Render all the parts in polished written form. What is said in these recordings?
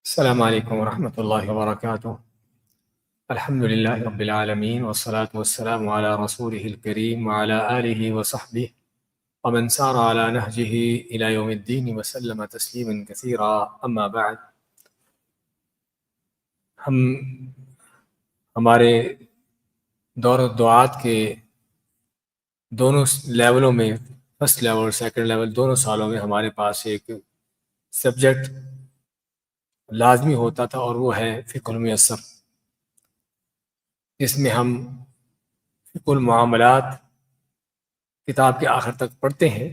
السلام علیکم ورحمۃ اللہ وبرکاتہ۔ الحمد للہ رب العالمین والصلاة والسلام علی رسولہ الکریم وعلی آلہ وصحبہ ومن سار علی نہجہ الی یوم الدین وسلم تسلیما کثیرا، اما بعد۔ ہم ہمارے دور دعات کے دونوں لیولوں میں، فرسٹ لیول اور سیکنڈ لیول دونوں سالوں میں ہمارے پاس ایک سبجیکٹ لازمی ہوتا تھا، اور وہ ہے فقہ المیسر، جس میں ہم فقہ المعاملات کتاب کے آخر تک پڑھتے ہیں۔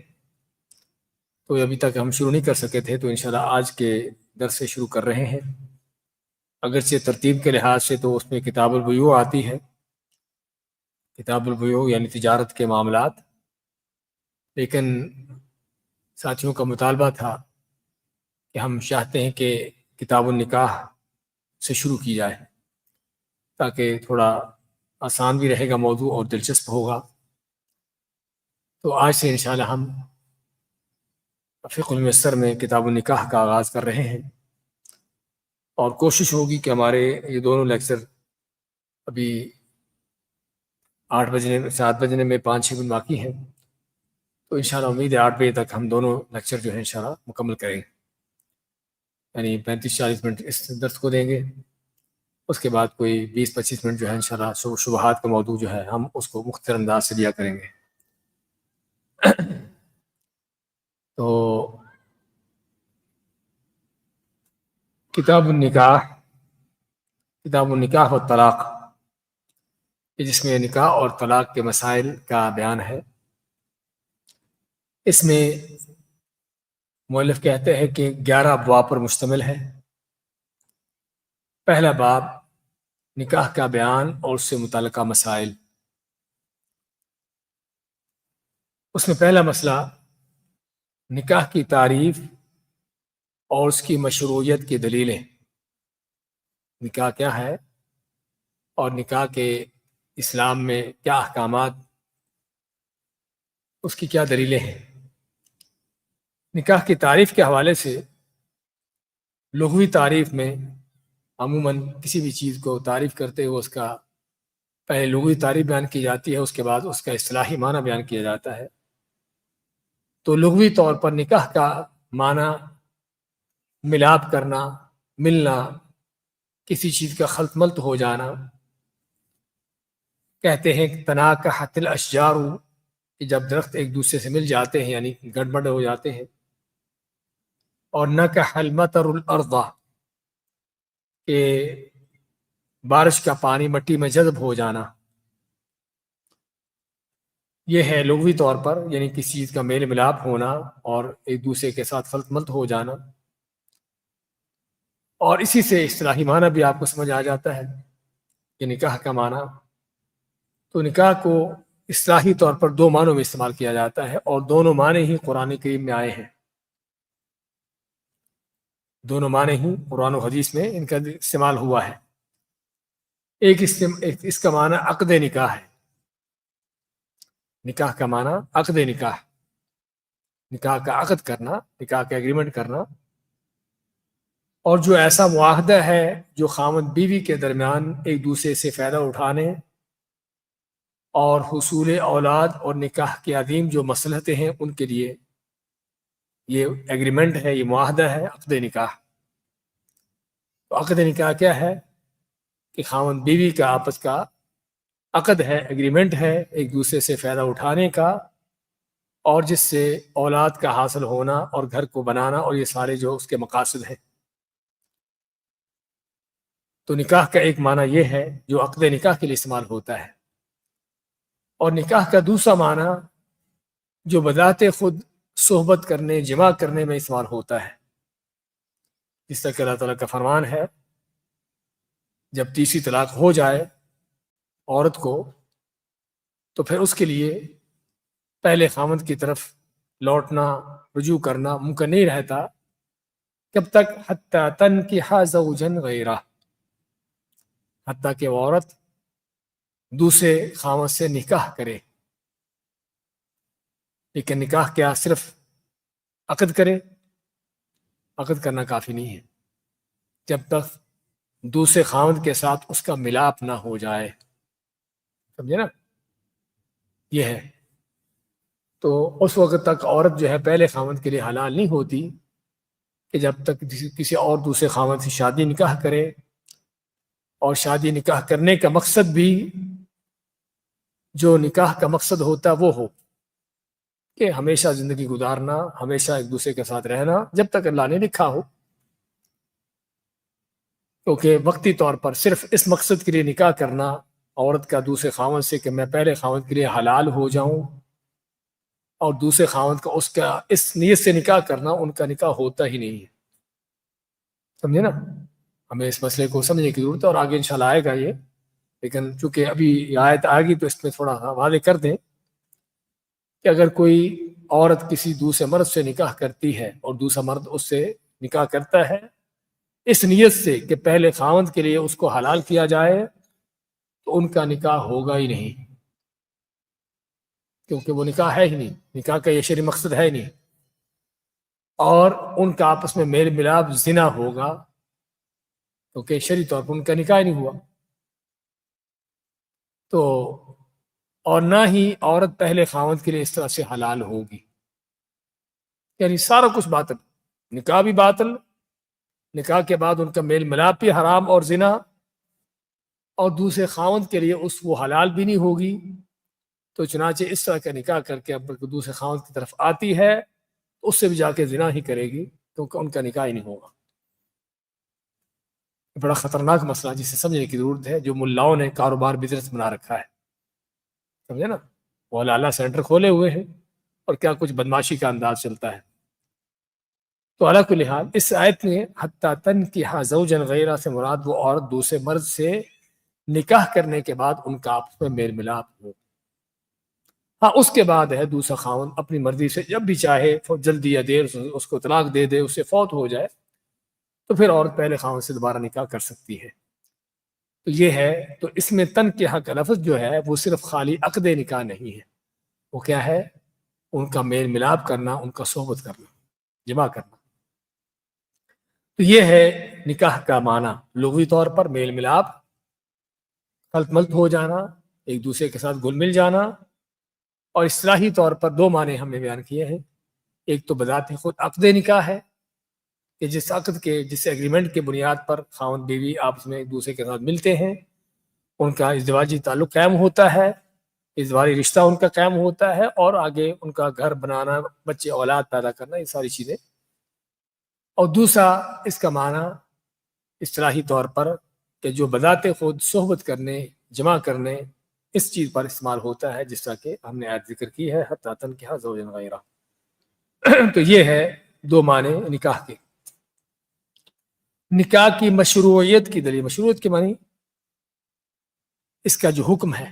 تو ابھی تک ہم شروع نہیں کر سکے تھے، تو انشاءاللہ آج کے درس سے شروع کر رہے ہیں۔ اگرچہ ترتیب کے لحاظ سے تو اس میں کتاب البیوع آتی ہے، کتاب البیوع یعنی تجارت کے معاملات، لیکن ساتھیوں کا مطالبہ تھا کہ ہم چاہتے ہیں کہ کتاب النکاح سے شروع کی جائے، تاکہ تھوڑا آسان بھی رہے گا موضوع اور دلچسپ ہوگا۔ تو آج سے انشاءاللہ ہم فقہ المیسر میں کتاب النکاح کا آغاز کر رہے ہیں، اور کوشش ہوگی کہ ہمارے یہ دونوں لیکچر ابھی 7 بجنے میں 5-6 منٹ باقی ہیں، تو انشاءاللہ امید ہے 8 بجے تک ہم دونوں لیکچر جو ہے انشاءاللہ مکمل کریں گے، یعنی 35-40 منٹ اس درس کو دیں گے۔ اس کے بعد کوئی 20-25 منٹ جو ہے انشاءاللہ شبہات کا موضوع جو ہے ہم اس کو مختصر انداز سے دیا کریں گے۔ تو کتاب النکاح و طلاق، جس میں نکاح اور طلاق کے مسائل کا بیان ہے۔ اس میں مؤلف کہتے ہیں کہ 11 ابواب پر مشتمل ہے۔ پہلا باب نکاح کا بیان اور اس سے متعلقہ مسائل۔ اس میں پہلا مسئلہ نکاح کی تعریف اور اس کی مشروعیت کی دلیلیں، نکاح کیا ہے اور نکاح کے اسلام میں کیا احکامات، اس کی کیا دلیلیں ہیں۔ نکاح کی تعریف کے حوالے سے لغوی تعریف میں عموماً کسی بھی چیز کو تعریف کرتے ہوئے اس کا پہلے لغوی تعریف بیان کی جاتی ہے، اس کے بعد اس کا اصطلاحی معنی بیان کیا جاتا ہے۔ تو لغوی طور پر نکاح کا معنی ملاپ کرنا، ملنا، کسی چیز کا خلط ملط ہو جانا۔ کہتے ہیں کہ تناکحت الاشجار، کہ جب درخت ایک دوسرے سے مل جاتے ہیں یعنی گڑبڑ ہو جاتے ہیں۔ اور نکح المطر الارض، کہ بارش کا پانی مٹی میں جذب ہو جانا۔ یہ ہے لغوی طور پر، یعنی کسی چیز کا میل ملاپ ہونا اور ایک دوسرے کے ساتھ خلط ملط ہو جانا۔ اور اسی سے اصطلاحی معنی بھی آپ کو سمجھ آ جاتا ہے کہ نکاح کا معنی۔ تو نکاح کو اصطلاحی طور پر 2 معنوں میں استعمال کیا جاتا ہے، اور دونوں معنی ہی قرآن کریم میں آئے ہیں، دونوں معنی ہی قرآن و حدیث میں ان کا استعمال ہوا ہے۔ ایک اس کا معنی عقد نکاح ہے، نکاح کا معنی عقد نکاح، نکاح کا عقد کرنا، نکاح کا ایگریمنٹ کرنا، اور جو ایسا معاہدہ ہے جو خاوند بیوی کے درمیان ایک دوسرے سے فائدہ اٹھانے اور حصول اولاد اور نکاح کی عظیم جو مصلحتیں ہیں ان کے لیے یہ ایگریمنٹ ہے، یہ معاہدہ ہے عقد نکاح۔ تو عقد نکاح کیا ہے کہ خاوند بیوی کا آپس کا عقد ہے، ایگریمنٹ ہے ایک دوسرے سے فائدہ اٹھانے کا، اور جس سے اولاد کا حاصل ہونا اور گھر کو بنانا اور یہ سارے جو اس کے مقاصد ہیں۔ تو نکاح کا ایک معنی یہ ہے جو عقد نکاح کے لیے استعمال ہوتا ہے، اور نکاح کا دوسرا معنی جو بذات خود صحبت کرنے، جماع کرنے میں استعمال ہوتا ہے، جس طرح کہ اللہ تعالیٰ کا فرمان ہے جب تیسری طلاق ہو جائے عورت کو تو پھر اس کے لیے پہلے خاوند کی طرف لوٹنا، رجوع کرنا ممکن نہیں رہتا، کب تک؟ حتی تنکح زوجا غیرہ، حتیٰ کہ وہ عورت دوسرے خاوند سے نکاح کرے۔ لیکن نکاح کیا صرف عقد کرے؟ عقد کرنا کافی نہیں ہے، جب تک دوسرے خاوند کے ساتھ اس کا ملاپ نہ ہو جائے. سمجھے نا؟ یہ ہے. تو اس وقت تک عورت جو ہے پہلے خاوند کے لیے حلال نہیں ہوتی کہ جب تک کسی اور دوسرے خاوند سے شادی نکاح کرے، اور شادی نکاح کرنے کا مقصد بھی جو نکاح کا مقصد ہوتا وہ ہو کہ ہمیشہ زندگی گزارنا، ہمیشہ ایک دوسرے کے ساتھ رہنا جب تک اللہ نے لکھا ہو. کیونکہ وقتی طور پر صرف اس مقصد کے لیے نکاح کرنا عورت کا دوسرے خاوند سے کہ میں پہلے خاوند کے لیے حلال ہو جاؤں، اور دوسرے خاوند کا اس نیت سے نکاح کرنا، ان کا نکاح ہوتا ہی نہیں ہے. سمجھے نا؟ ہمیں اس مسئلے کو سمجھنے کی ضرورت ہے، اور آگے انشاءاللہ آئے گا یہ. لیکن چونکہ ابھی یہ آیت آ گئی تو اس میں تھوڑا واضح کر دیں کہ اگر کوئی عورت کسی دوسرے مرد سے نکاح کرتی ہے اور دوسرا مرد اس سے نکاح کرتا ہے اس نیت سے کہ پہلے خاوند کے لیے اس کو حلال کیا جائے، تو ان کا نکاح ہوگا ہی نہیں، کیونکہ وہ نکاح ہے ہی نہیں، نکاح کا یہ شرعی مقصد ہے ہی نہیں، اور ان کا آپس میں میل ملاپ زنا ہوگا، کیونکہ شرعی طور پر ان کا نکاح نہیں ہوا. تو اور نہ ہی عورت پہلے خاوند کے لیے اس طرح سے حلال ہوگی. یعنی سارا کچھ باطل، نکاح بھی باطل، نکاح کے بعد ان کا میل ملاپ بھی حرام اور زنا، اور دوسرے خاوند کے لیے وہ حلال بھی نہیں ہوگی. تو چنانچہ اس طرح کا نکاح کر کے اب دوسرے خاوند کی طرف آتی ہے تو اس سے بھی جا کے زنا ہی کرے گی، کیونکہ ان کا نکاح ہی نہیں ہوگا. بڑا خطرناک مسئلہ جسے سمجھنے کی ضرورت ہے، جو ملاؤں نے کاروبار بزنس بنا رکھا ہے. سمجھے نا؟ وہ حلالہ سینٹر کھولے ہوئے ہیں اور کیا کچھ بدماشی کا انداز چلتا ہے. تو علی کل حال اس آیت میں حتیٰ تنکح زوجا غیرہ سے مراد وہ عورت دوسرے مرد سے نکاح کرنے کے بعد ان کا آپس میں میل ملاپ ہو. ہاں اس کے بعد ہے دوسرا خاوند اپنی مرضی سے جب بھی چاہے جلدی یا دیر اس کو طلاق دے دے، اس سے فوت ہو جائے، تو پھر عورت پہلے خاوند سے دوبارہ نکاح کر سکتی ہے. تو یہ ہے. تو اس میں تنکح کا لفظ جو ہے وہ صرف خالی عقد نکاح نہیں ہے، وہ کیا ہے؟ ان کا میل ملاپ کرنا، ان کا صحبت کرنا، جمع کرنا. تو یہ ہے نکاح کا معنی. لغوی طور پر میل ملاپ، خلط ملط ہو جانا، ایک دوسرے کے ساتھ گل مل جانا. اور اصطلاحی طور پر دو معنی ہم نے بیان کیے ہیں. ایک تو بذات خود عقد نکاح ہے کہ جس عقد کے جس ایگریمنٹ کے بنیاد پر خاوند بیوی آپس میں ایک دوسرے کے ساتھ ملتے ہیں، ان کا ازدواجی تعلق قائم ہوتا ہے، ازدواجی رشتہ ان کا قائم ہوتا ہے، اور آگے ان کا گھر بنانا، بچے اولاد پیدا کرنا، یہ ساری چیزیں. اور دوسرا اس کا معنی اصطلاحی طور پر کہ جو بذات خود صحبت کرنے، جمع کرنے، اس چیز پر استعمال ہوتا ہے، جس طرح کہ ہم نے آج ذکر کی ہے حتیٰ تنکح زوجا غیرہ. تو یہ ہے دو معنی نکاح کے. نکاح کی مشروعیت کی دلیل، مشروعیت کے معنی اس کا جو حکم ہے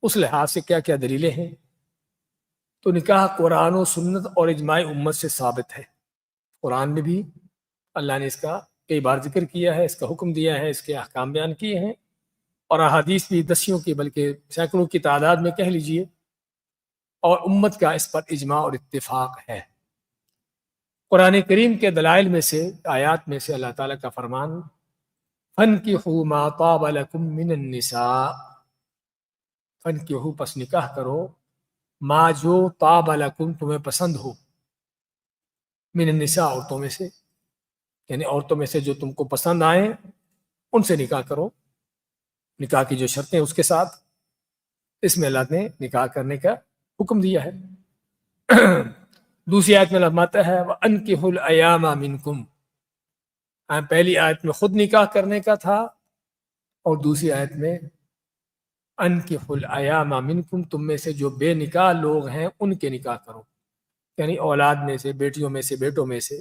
اس لحاظ سے کیا کیا دلیلیں ہیں. تو نکاح قرآن و سنت اور اجماع امت سے ثابت ہے. قرآن میں بھی اللہ نے اس کا کئی بار ذکر کیا ہے، اس کا حکم دیا ہے، اس کے احکام بیان کیے ہیں، اور احادیث بھی دسیوں کی بلکہ سینکڑوں کی تعداد میں کہہ لیجئے، اور امت کا اس پر اجماع اور اتفاق ہے. قرآن کریم کے دلائل میں سے، آیات میں سے اللہ تعالیٰ کا فرمان فَانْكِحُوا مَا طَابَ لَكُم مِّنَ النِّسَاءِ، فَانْكِحُوا پس نکاح کرو، ما جو طَابَ لَكُم تمہیں پسند ہو، من النساء عورتوں میں سے، یعنی عورتوں میں سے جو تم کو پسند آئیں ان سے نکاح کرو. نکاح کی جو شرطیں اس کے ساتھ، اس میں اللہ نے نکاح کرنے کا حکم دیا ہے. دوسری آیت میں فرماتا ہے وَأَنْكِحُوا الْأَيَامَ مِنْكُمْ. پہلی آیت میں خود نکاح کرنے کا تھا، اور دوسری آیت میں انکحوا الایام منکم، تم میں سے جو بے نکاح لوگ ہیں ان کے نکاح کرو، یعنی اولاد میں سے، بیٹیوں میں سے، بیٹوں میں سے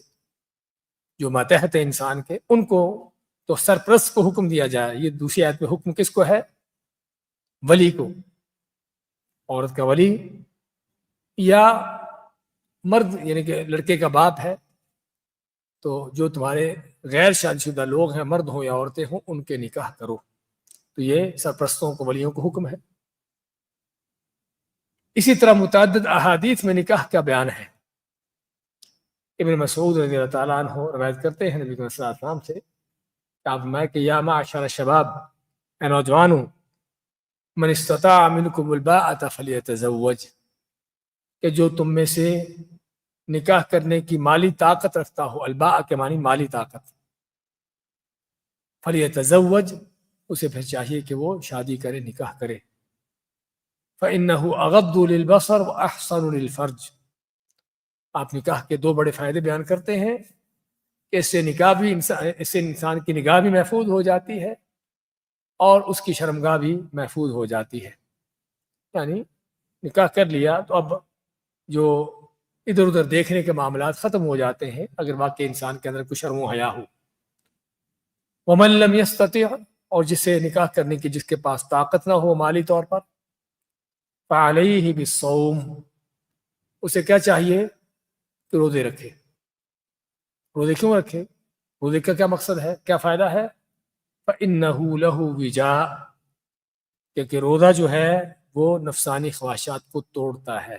جو ماتحت ہیں انسان کے، ان کو تو سرپرست کو حکم دیا جائے. یہ دوسری آیت میں حکم کس کو ہے؟ ولی کو، عورت کا ولی یا مرد یعنی کہ لڑکے کا باپ ہے. تو جو تمہارے غیر شادی شدہ لوگ ہیں، مرد ہوں یا عورتیں ہوں، ان کے نکاح کرو. تو یہ سرپرستوں کو، ولیوں کو حکم ہے. اسی طرح متعدد احادیث میں نکاح کا بیان ہے. ابن مسعود رضی اللہ تعالیٰ عنہ روایت کرتے ہیں نبی صلی اللہ علیہ وسلم سے کہ آپ فرمایا کہ یا معشر الشباب، اے نوجوانوں، من استطاع منکم الباءۃ فلیتزوج، کہ جو تم میں سے نکاح کرنے کی مالی طاقت رکھتا ہو، الباء کے معنی مالی طاقت، فلیتزوج، اسے پھر چاہیے کہ وہ شادی کرے، نکاح کرے، فإنه اغض للبصر واحصن للفرج۔ آپ نکاح کے دو بڑے فائدے بیان کرتے ہیں کہ اس سے انسان کی نگاہ بھی محفوظ ہو جاتی ہے اور اس کی شرمگاہ بھی محفوظ ہو جاتی ہے۔ یعنی نکاح کر لیا تو اب جو ادھر ادھر دیکھنے کے معاملات ختم ہو جاتے ہیں، اگر واقعی انسان کے اندر کچھ شرم و حیا ہو۔ ومن لم يستطع، اور جسے نکاح کرنے کی جس کے پاس طاقت نہ ہو مالی طور پر، فعلیہ بالصوم، اسے کیا چاہیے کہ روزے رکھے۔ روزے کیوں رکھے؟ روزے کا کیا مقصد ہے، کیا فائدہ ہے؟ فإنہ لہ وجاء، کیونکہ روزہ جو ہے وہ نفسانی خواہشات کو توڑتا ہے۔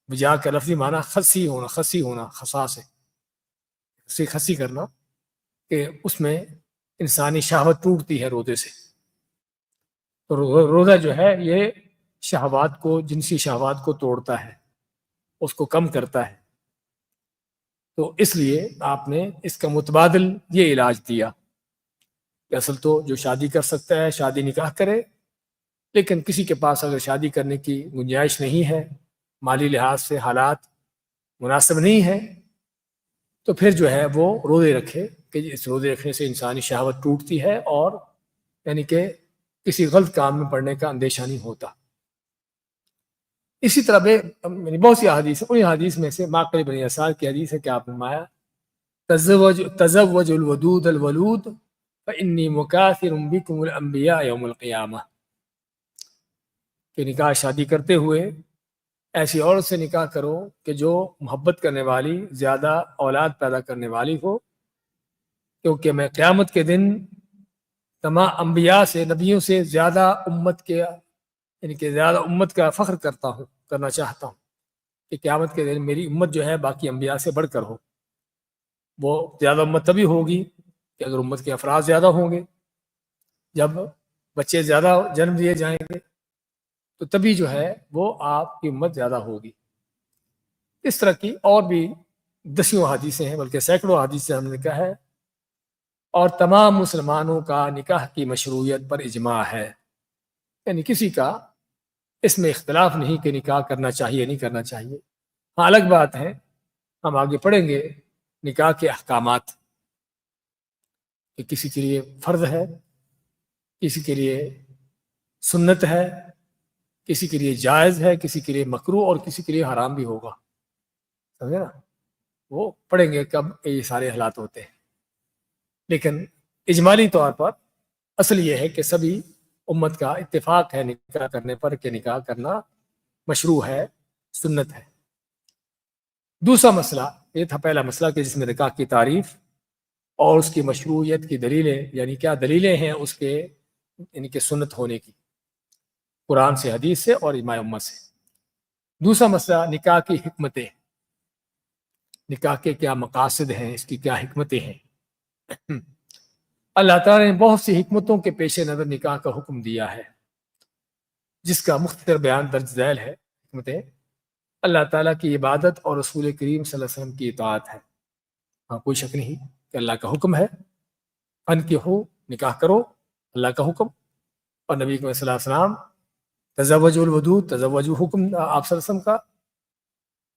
وجاء کا لفظی معنی خسی ہونا، خسا سے خسی کرنا، کہ اس میں انسانی شہوت ٹوٹتی ہے روزے سے۔ تو روزہ جو ہے یہ شہوات کو، جنسی شہوات کو توڑتا ہے، اس کو کم کرتا ہے۔ تو اس لیے آپ نے اس کا متبادل یہ علاج دیا کہ اصل تو جو شادی کر سکتا ہے شادی نکاح کرے، لیکن کسی کے پاس اگر شادی کرنے کی گنجائش نہیں ہے، مالی لحاظ سے حالات مناسب نہیں ہے، تو پھر جو ہے وہ روزے رکھے، کہ اس روزے رکھنے سے انسانی شہوت ٹوٹتی ہے اور یعنی کہ کسی غلط کام میں پڑنے کا اندیشہ نہیں ہوتا۔ اسی طرح بہت سی احادیث، ان حدیث میں سے معقل بن یسار کی حدیث ہے کہ آپ نے فرمایا تزوج الودود الولود فانی مکاثر بکم الانبیاء یوم القیامہ، کہ نکاح شادی کرتے ہوئے ایسی عورت سے نکاح کرو کہ جو محبت کرنے والی، زیادہ اولاد پیدا کرنے والی ہو، کیونکہ میں قیامت کے دن تمام انبیاء سے، نبیوں سے زیادہ امت کے، یعنی کہ زیادہ امت کا فخر کرنا چاہتا ہوں، کہ قیامت کے دن میری امت جو ہے باقی انبیاء سے بڑھ کر ہو۔ وہ زیادہ امت تبھی ہوگی کہ اگر امت کے افراد زیادہ ہوں گے، جب بچے زیادہ جنم دیے جائیں گے تو تبھی جو ہے وہ آپ کی امت زیادہ ہوگی۔ اس طرح کی اور بھی دسیوں حدیثیں ہیں، بلکہ سینکڑوں حدیثیں ہم نے کہا ہے، اور تمام مسلمانوں کا نکاح کی مشروعیت پر اجماع ہے، یعنی کسی کا اس میں اختلاف نہیں کہ نکاح کرنا چاہیے نہیں کرنا چاہیے۔ ہاں الگ بات ہے، ہم آگے پڑھیں گے نکاح کے احکامات، کہ کسی کے لیے فرض ہے، کسی کے لیے سنت ہے، کسی کے لیے جائز ہے، کسی کے لیے مکروہ، اور کسی کے لیے حرام بھی ہوگا، سمجھے نا؟ وہ پڑھیں گے کب یہ سارے حالات ہوتے ہیں، لیکن اجمالی طور پر اصل یہ ہے کہ سبھی امت کا اتفاق ہے نکاح کرنے پر، کہ نکاح کرنا مشروع ہے، سنت ہے۔ دوسرا مسئلہ یہ تھا، پہلا مسئلہ کہ جس میں نکاح کی تعریف اور اس کی مشروعیت کی دلیلیں، یعنی کیا دلیلیں ہیں اس کے، یعنی کہ سنت ہونے کی، قرآن سے، حدیث سے اور اجماع امت سے۔ دوسرا مسئلہ نکاح کی حکمتیں، نکاح کے کیا مقاصد ہیں، اس کی کیا حکمتیں ہیں۔ اللہ تعالیٰ نے بہت سی حکمتوں کے پیش نظر نکاح کا حکم دیا ہے، جس کا مختصر بیان درج ذیل ہے۔ حکمتیں اللہ تعالیٰ کی عبادت اور رسول کریم صلی اللہ علیہ وسلم کی اطاعت ہے۔ ہاں کوئی شک نہیں کہ اللہ کا حکم ہے، فانکحوا، نکاح کرو، اللہ کا حکم، اور نبی صلی اللہ علیہ وسلم تزوجوا الودود، تزوجوا حکم آپ صلی اللہ علیہ وسلم کا،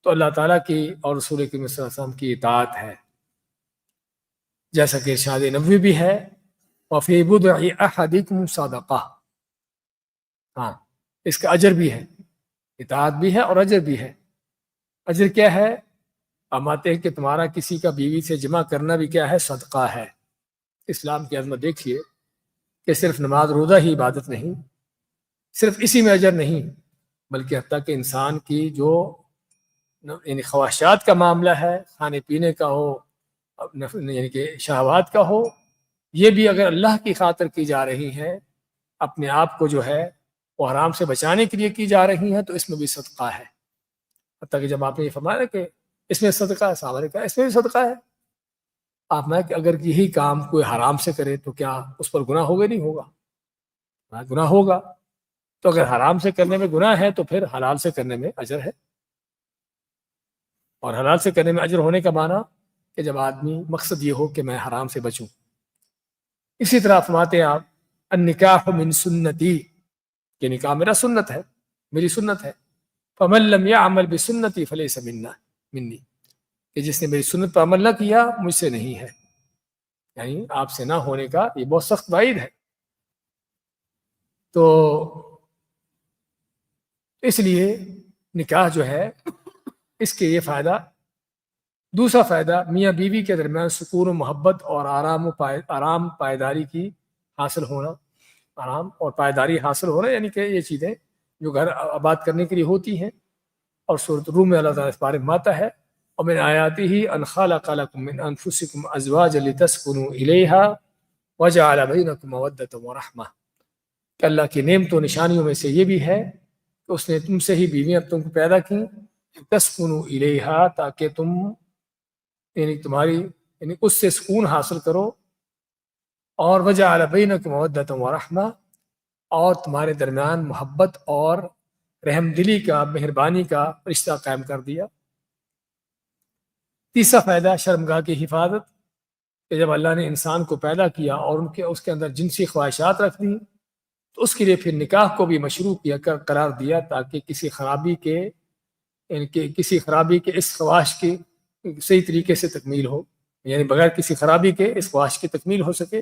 تو اللہ تعالیٰ کی اور رسول کریم صلی اللہ علیہ وسلم کی اطاعت ہے، جیسا کہ ارشاد نبوی بھی ہے، وفی بضع احدکم صدقہ، ہاں اس کا اجر بھی ہے، اطاعت بھی ہے اور اجر بھی ہے۔ اجر کیا ہے؟ ہم آتے ہیں کہ تمہارا کسی کا بیوی سے جمع کرنا بھی کیا ہے؟ صدقہ ہے۔ اسلام کی عظمت دیکھیے کہ صرف نماز روزہ ہی عبادت نہیں، صرف اسی میں اجر نہیں، بلکہ حتیٰ کہ انسان کی جو یعنی خواہشات کا معاملہ ہے، کھانے پینے کا ہو، یعنی کہ شہوات کا ہو، یہ بھی اگر اللہ کی خاطر کی جا رہی ہیں، اپنے آپ کو جو ہے وہ حرام سے بچانے کے لیے کی جا رہی ہیں، تو اس میں بھی صدقہ ہے۔ حتیٰ کہ جب آپ نے یہ فرمایا کہ اس میں صدقہ ہے، صحابہ نے کہا اس میں بھی صدقہ ہے۔ آپ میں کہ اگر یہی کام کوئی حرام سے کرے تو کیا اس پر گناہ ہوگا؟ نہیں ہوگا، گناہ ہوگا۔ تو اگر حرام سے کرنے میں گناہ ہے تو پھر حلال سے کرنے میں اجر ہے، اور حلال سے کرنے میں اجر ہونے کا معنی کہ جب آدمی مقصد یہ ہو کہ میں حرام سے بچوں۔ اسی طرح فرماتے ہیں آپ النکاح من سنتی، کہ نکاح میرا سنت ہے، میری سنت ہے۔ فمن لم يعمل بسنتی فلیس منی، کہ جس نے میری سنت پر عمل نہ کیا مجھ سے نہیں ہے، یعنی آپ سے نہ ہونے کا یہ بہت سخت وعید ہے۔ تو اس لیے نکاح جو ہے اس کے یہ فائدہ، دوسرا فائدہ میاں بیوی کے درمیان سکون و محبت اور آرام پائیداری کی حاصل ہونا، آرام اور پائیداری حاصل ہونا، یعنی کہ یہ چیزیں جو گھر آباد کرنے کے لیے ہوتی ہیں۔ اور سورۃ الروم میں اللہ تعالیٰ اس بارے میں فرماتا ہے ومن آیاتہ ان خلق لکم من انفسکم ازواجا لتسکنوا الیہا وجعل بینکم مودۃ ورحمہ، کہ اللہ کی نعمت و نشانیوں میں سے یہ بھی ہے کہ اس نے تم سے ہی بیویاں تم کو پیدا کی، تسکنوا الیہا، تاکہ تم یعنی تمہاری یعنی اس سے سکون حاصل کرو، اور وجعل بینکم مودۃ ورحمہ، اور تمہارے درمیان محبت اور رحم دلی کا، مہربانی کا رشتہ قائم کر دیا۔ تیسرا فائدہ شرمگاہ کی حفاظت، کہ جب اللہ نے انسان کو پیدا کیا اور اس کے اندر جنسی خواہشات رکھ دی تو اس کے لیے پھر نکاح کو بھی مشروع کیا قرار دیا، تاکہ کسی خرابی کے اس خواہش کی صحیح طریقے سے تکمیل ہو، یعنی بغیر کسی خرابی کے اس خواہش کی تکمیل ہو سکے۔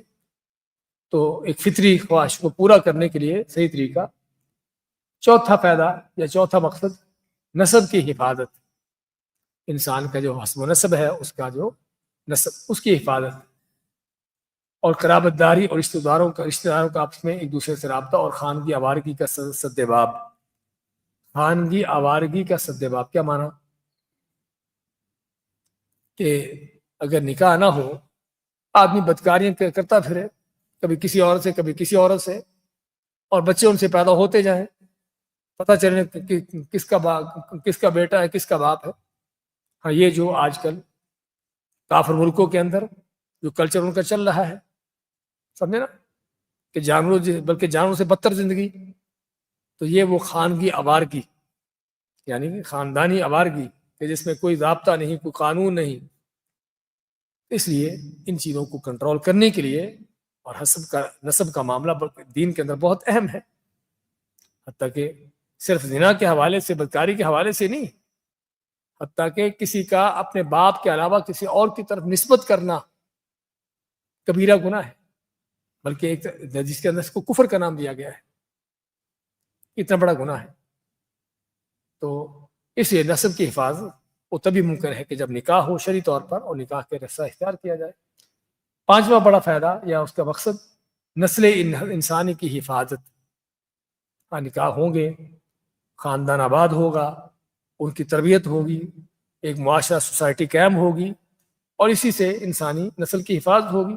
تو ایک فطری خواہش کو پورا کرنے کے لیے صحیح طریقہ۔ چوتھا فائدہ یا چوتھا مقصد نسب کی حفاظت، انسان کا جو حسب و نسب ہے اس کا جو نسب اس کی حفاظت، اور قرابت داری اور رشتہ داروں کا آپس میں ایک دوسرے سے رابطہ، اور خانگی آوارگی کا سد باب۔ خانگی آوارگی کا سد باب کیا معنی؟ کہ اگر نکاح نہ ہو آدمی بدکاریاں کرتا پھرے، کبھی کسی عورت سے کبھی کسی عورت سے، اور بچے ان سے پیدا ہوتے جائیں، پتہ چلے کہ کس کا بیٹا ہے کس کا باپ ہے۔ ہاں، یہ جو آج کل کافر ملکوں کے اندر جو کلچر ان کا چل رہا ہے، سمجھے نا، کہ بلکہ جانوروں سے بدتر زندگی، تو یہ وہ خانگی آوارگی یعنی کہ خاندانی آوارگی، کہ جس میں کوئی ضابطہ نہیں، کوئی قانون نہیں۔ اس لیے ان چیزوں کو کنٹرول کرنے کے لیے، اور نسب کا معاملہ دین کے اندر بہت اہم ہے، حتیٰ کہ صرف زنا کے حوالے سے، بدکاری کے حوالے سے نہیں، حتیٰ کہ کسی کا اپنے باپ کے علاوہ کسی اور کی طرف نسبت کرنا کبیرہ گناہ ہے، بلکہ ایک جس کے اندر اس کو کفر کا نام دیا گیا ہے، اتنا بڑا گناہ ہے۔ تو اس لیے نسب کی حفاظت وہ تبھی ممکن ہے کہ جب نکاح ہو شرعی طور پر، اور نکاح کے رشتہ اختیار کیا جائے۔ پانچواں بڑا فائدہ یا اس کا مقصد نسل انسانی کی حفاظت۔ نکاح ہوں گے، خاندان آباد ہوگا، ان کی تربیت ہوگی، ایک معاشرہ سوسائٹی قائم ہوگی، اور اسی سے انسانی نسل کی حفاظت ہوگی۔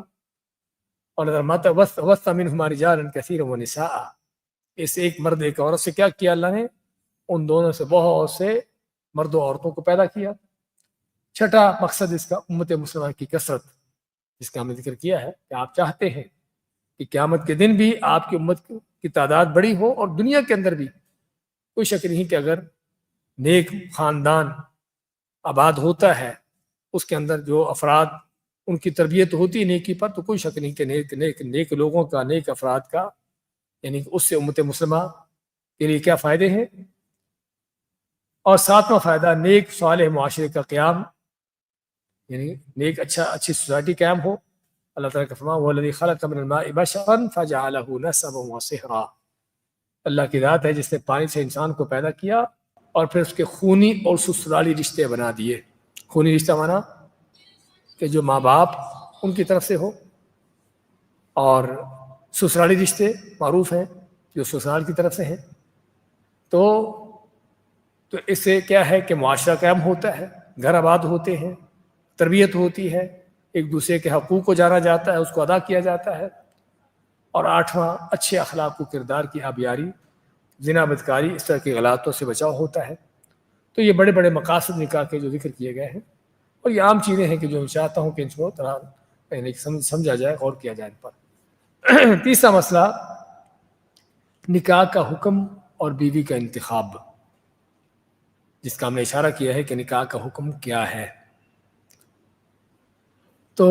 اور وَبَثَّ مِنْهُمَا رِجَالًا كَثِيرًا وَنِسَاءً، اس ایک مرد ایک عورت سے کیا کیا اللہ نے؟ ان دونوں سے بہت سے مرد و عورتوں کو پیدا کیا۔ چھٹا مقصد اس کا امت مسلمہ کی کثرت، جس کا ہم نے ذکر کیا ہے کہ آپ چاہتے ہیں کہ قیامت کے دن بھی آپ کی امت کی تعداد بڑی ہو، اور دنیا کے اندر بھی کوئی شک نہیں کہ اگر نیک خاندان آباد ہوتا ہے، اس کے اندر جو افراد ان کی تربیت ہوتی ہے نیکی پر، تو کوئی شک نہیں کہ نیک لوگوں کا، نیک افراد کا، یعنی اس سے امت مسلمہ کے لیے کیا فائدے ہیں۔ اور ساتواں فائدہ نیک صالح معاشرے کا قیام، یعنی نیک اچھی سوسائٹی قائم ہو۔ اللہ تعالیٰ کا فرمان وَالَّذِي خَلَقَ مِنَ الْمَاءِ بَشَرًا فَجَعَلَهُ نَسَبًا وَصِهْرًا، اللہ کی ذات ہے جس نے پانی سے انسان کو پیدا کیا اور پھر اس کے خونی اور سسرالی رشتے بنا دیے۔ خونی رشتہ مانا کہ جو ماں باپ ان کی طرف سے ہو، اور سسرالی رشتے معروف ہیں جو سسرال کی طرف سے ہیں۔ تو اس سے کیا ہے کہ معاشرہ قائم ہوتا ہے، گھر آباد ہوتے ہیں، تربیت ہوتی ہے، ایک دوسرے کے حقوق کو جانا جاتا ہے، اس کو ادا کیا جاتا ہے۔ اور آٹھواں اچھے اخلاق و کردار کی آبیاری، زنا بدکاری اس طرح کی غلطوں سے بچاؤ ہوتا ہے۔ تو یہ بڑے بڑے مقاصد نکاح کے جو ذکر کیے گئے ہیں، اور یہ عام چیزیں ہیں کہ جو میں چاہتا ہوں کہ ان کو سمجھا جائے، غور کیا جائے ان پر۔ تیسرا مسئلہ، نکاح کا حکم اور بیوی کا انتخاب، جس کا ہم نے اشارہ کیا ہے کہ نکاح کا حکم کیا ہے۔ تو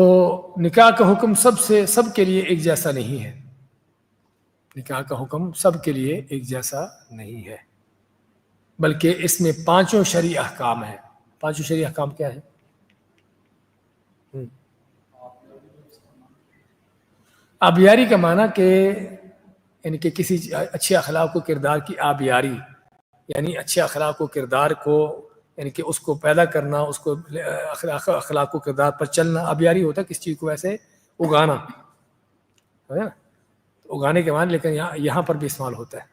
نکاح کا حکم سب کے لیے ایک جیسا نہیں ہے، نکاح کا حکم سب کے لیے ایک جیسا نہیں ہے، بلکہ اس میں 5 شرعی احکام ہیں۔ 5 شرعی احکام کیا ہیں؟ آبیاری کا معنی کہ یعنی کہ کسی اچھے اخلاق و کردار کی آبیاری، یعنی اچھے اخلاق و کردار کو، یعنی کہ اس کو پیدا کرنا، اس کو اخلاق و کردار پر چلنا۔ آبیاری ہوتا ہے کس چیز کو ایسے اگانا، ہے نا، اگانے کے معنی، لیکن یہاں پر بھی استعمال ہوتا ہے۔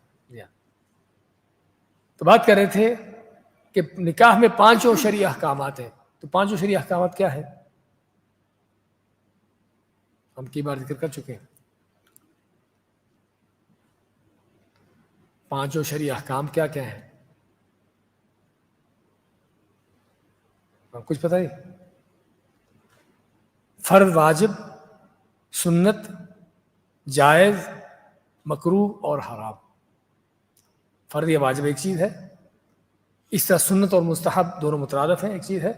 تو بات کر رہے تھے کہ نکاح میں 5 شرعی احکامات ہیں۔ تو 5 شرعی احکامات کیا ہیں؟ ہم کئی بار ذکر کر چکے ہیں۔ 5 شرعی احکام کیا کیا ہیں؟ کچھ پتہ نہیں؟ فرض، واجب، سنت، جائز، مکروہ اور حرام۔ فرض یا واجب ایک چیز ہے، اس طرح سنت اور مستحب دونوں مترادف ہیں، ایک چیز ہے۔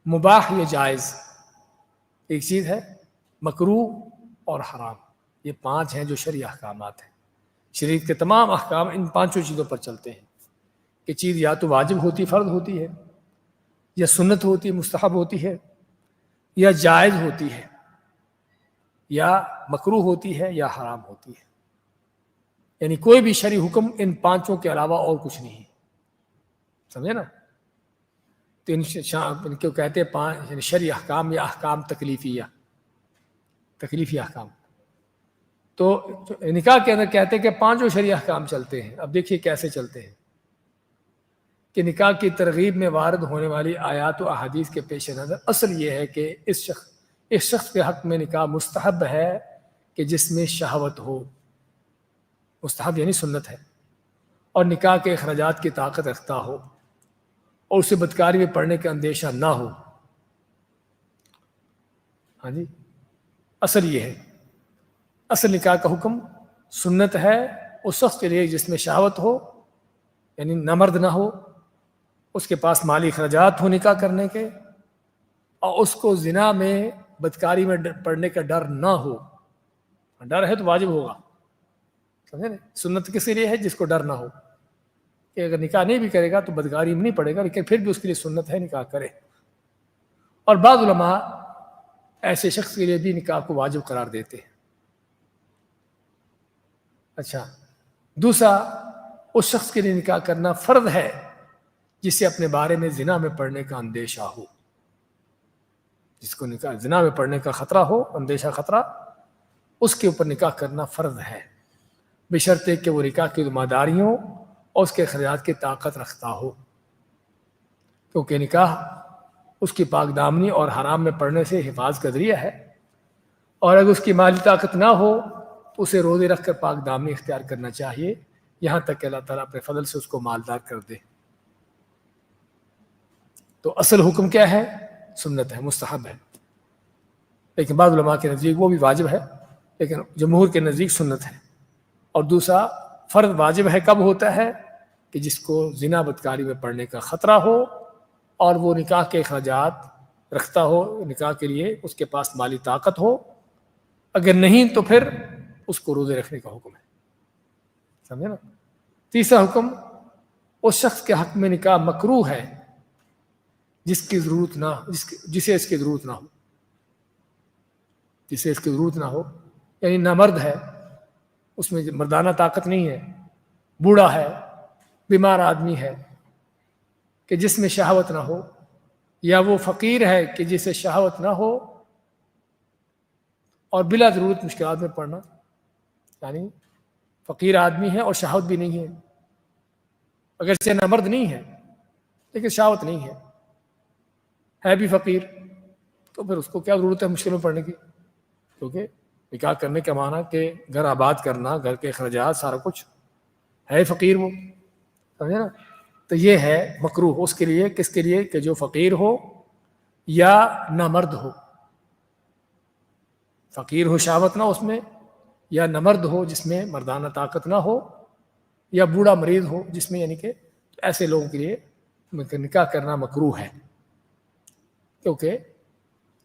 مباح یا جائز ایک چیز ہے، مکروہ اور حرام، یہ 5 ہیں جو شرعی احکامات ہیں۔ شریعت کے تمام احکام ان 5 چیزوں پر چلتے ہیں کہ چیز یا تو واجب ہوتی، فرض ہوتی ہے، یا سنت ہوتی، مستحب ہوتی ہے، یا جائز ہوتی ہے، یا مکروہ ہوتی ہے، یا حرام ہوتی ہے۔ یعنی کوئی بھی شرعی حکم ان 5 کے علاوہ اور کچھ نہیں ہے، سمجھے نا؟ تو ان کو کہتے ہیں 5 یعنی شرعی احکام یا احکام تکلیفی احکام۔ تو نکاح کے اندر کہتے ہیں کہ 5 شرعی احکام چلتے ہیں۔ اب دیکھیے کیسے چلتے ہیں کہ نکاح کی ترغیب میں وارد ہونے والی آیات و احادیث کے پیش نظر اصل یہ ہے کہ اس شخص کے حق میں نکاح مستحب ہے کہ جس میں شہوت ہو، مستحب یعنی سنت ہے، اور نکاح کے اخراجات کی طاقت رکھتا ہو، اور اسے بدکاری میں پڑنے کا اندیشہ نہ ہو۔ ہاں جی، اصل یہ ہے، اصل نکاح کا حکم سنت ہے اس شخص کے لیے جس میں شہوت ہو، یعنی نامرد نہ ہو، اس کے پاس مالی اخراجات ہو نکاح کرنے کے، اور اس کو زنا میں بدکاری میں پڑنے کا ڈر نہ ہو۔ ڈر ہے تو واجب ہوگا، سمجھے نا؟ سنت کس لیے ہے؟ جس کو ڈر نہ ہو کہ اگر نکاح نہیں بھی کرے گا تو بدکاری میں نہیں پڑے گا، لیکن پھر بھی اس کے لیے سنت ہے نکاح کرے۔ اور بعض علماء ایسے شخص کے لیے بھی نکاح کو واجب قرار دیتے ہیں۔ اچھا، دوسرا، اس شخص کے لیے نکاح کرنا فرض ہے جسے اپنے بارے میں زنا میں پڑنے کا اندیشہ ہو، جس کو نکاح زنا میں پڑنے کا خطرہ ہو، اندیشہ، خطرہ، اس کے اوپر نکاح کرنا فرض ہے، بشرطے کہ وہ نکاح کی ذمہ داریوں اور اس کے اخراجات کی طاقت رکھتا ہو، کیونکہ نکاح اس کی پاک دامنی اور حرام میں پڑنے سے حفاظت کا ذریعہ ہے، اور اگر اس کی مالی طاقت نہ ہو تو اسے روزے رکھ کر پاک دامنی اختیار کرنا چاہیے، یہاں تک کہ اللہ تعالیٰ اپنے فضل سے اس کو مالدار کر دے۔ تو اصل حکم کیا ہے؟ سنت ہے، مستحب ہے، لیکن بعض علماء کے نزدیک وہ بھی واجب ہے، لیکن جمہور کے نزدیک سنت ہے۔ اور دوسرا، فرض واجب ہے کب ہوتا ہے؟ کہ جس کو زنا بدکاری میں پڑنے کا خطرہ ہو اور وہ نکاح کے اخراجات رکھتا ہو، نکاح کے لیے اس کے پاس مالی طاقت ہو، اگر نہیں تو پھر اس کو روزے رکھنے کا حکم ہے، سمجھے نا؟ تیسرا حکم، اس شخص کے حق میں نکاح مکروہ ہے جسے اس کی ضرورت نہ ہو، یعنی نامرد ہے، اس میں مردانہ طاقت نہیں ہے، بوڑھا ہے، بیمار آدمی ہے کہ جس میں شہوت نہ ہو، یا وہ فقیر ہے کہ جسے شہوت نہ ہو اور بلا ضرورت مشکلات میں پڑنا، یعنی فقیر آدمی ہے اور شہوت بھی نہیں ہے، اگرچہ نامرد نہیں ہے لیکن شہوت نہیں ہے بھی فقیر، تو پھر اس کو کیا ضرورت ہے مشکل میں پڑنے کی؟ کیونکہ نکاح کرنے کا معنی کہ گھر آباد کرنا، گھر کے اخراجات، سارا کچھ ہے، فقیر وہ، سمجھے نا؟ تو یہ ہے مکروہ اس کے لیے، کس کے لیے؟ کہ جو فقیر ہو یا نامرد ہو، فقیر ہو شہوت نہ اس میں، یا نامرد ہو جس میں مردانہ طاقت نہ ہو، یا بوڑھا مریض ہو جس میں، یعنی کہ ایسے لوگوں کے لیے نکاح کرنا مکروہ ہے، کیونکہ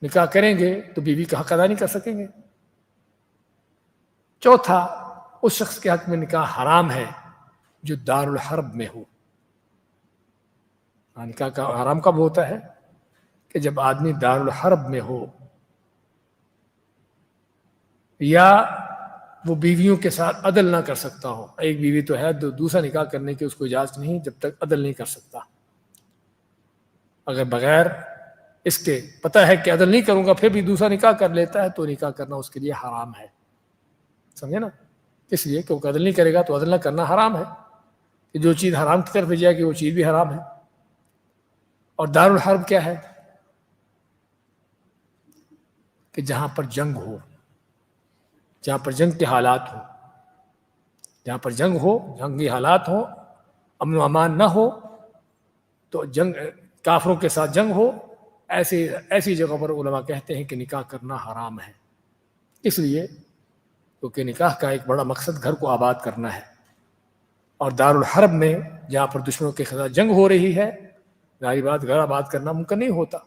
نکاح کریں گے تو بیوی کا حق ادا نہیں کر سکیں گے۔ چوتھا، اس شخص کے حق میں نکاح حرام ہے جو دار الحرب میں ہو۔ نکاح کا حرام کب ہوتا ہے؟ کہ جب آدمی دار الحرب میں ہو، یا وہ بیویوں کے ساتھ عدل نہ کر سکتا ہو۔ ایک بیوی تو ہے، دوسرا نکاح کرنے کی اس کو اجازت نہیں جب تک عدل نہیں کر سکتا۔ اگر بغیر اس کے پتہ ہے کہ عدل نہیں کروں گا پھر بھی دوسرا نکاح کر لیتا ہے تو نکاح کرنا اس کے لیے حرام ہے، سمجھے نا؟ اس لیے کیونکہ عدل نہیں کرے گا تو عدل نہ کرنا حرام ہے، کہ جو چیز حرام کی طرف لے جائے گی وہ چیز بھی حرام ہے۔ اور دار الحرب کیا ہے؟ کہ جہاں پر جنگ ہو، جہاں پر جنگ کے حالات ہو، جہاں پر جنگ ہو، جنگی حالات ہو، امن و امان نہ ہو، تو جنگ، کافروں کے ساتھ جنگ ہو، ایسی جگہ پر علماء کہتے ہیں کہ نکاح کرنا حرام ہے۔ اس لیے کیونکہ نکاح کا ایک بڑا مقصد گھر کو آباد کرنا ہے، اور دار الحرب میں جہاں پر دشمنوں کے خلاف جنگ ہو رہی ہے، ظاہری بات گھر آباد کرنا ممکن نہیں ہوتا،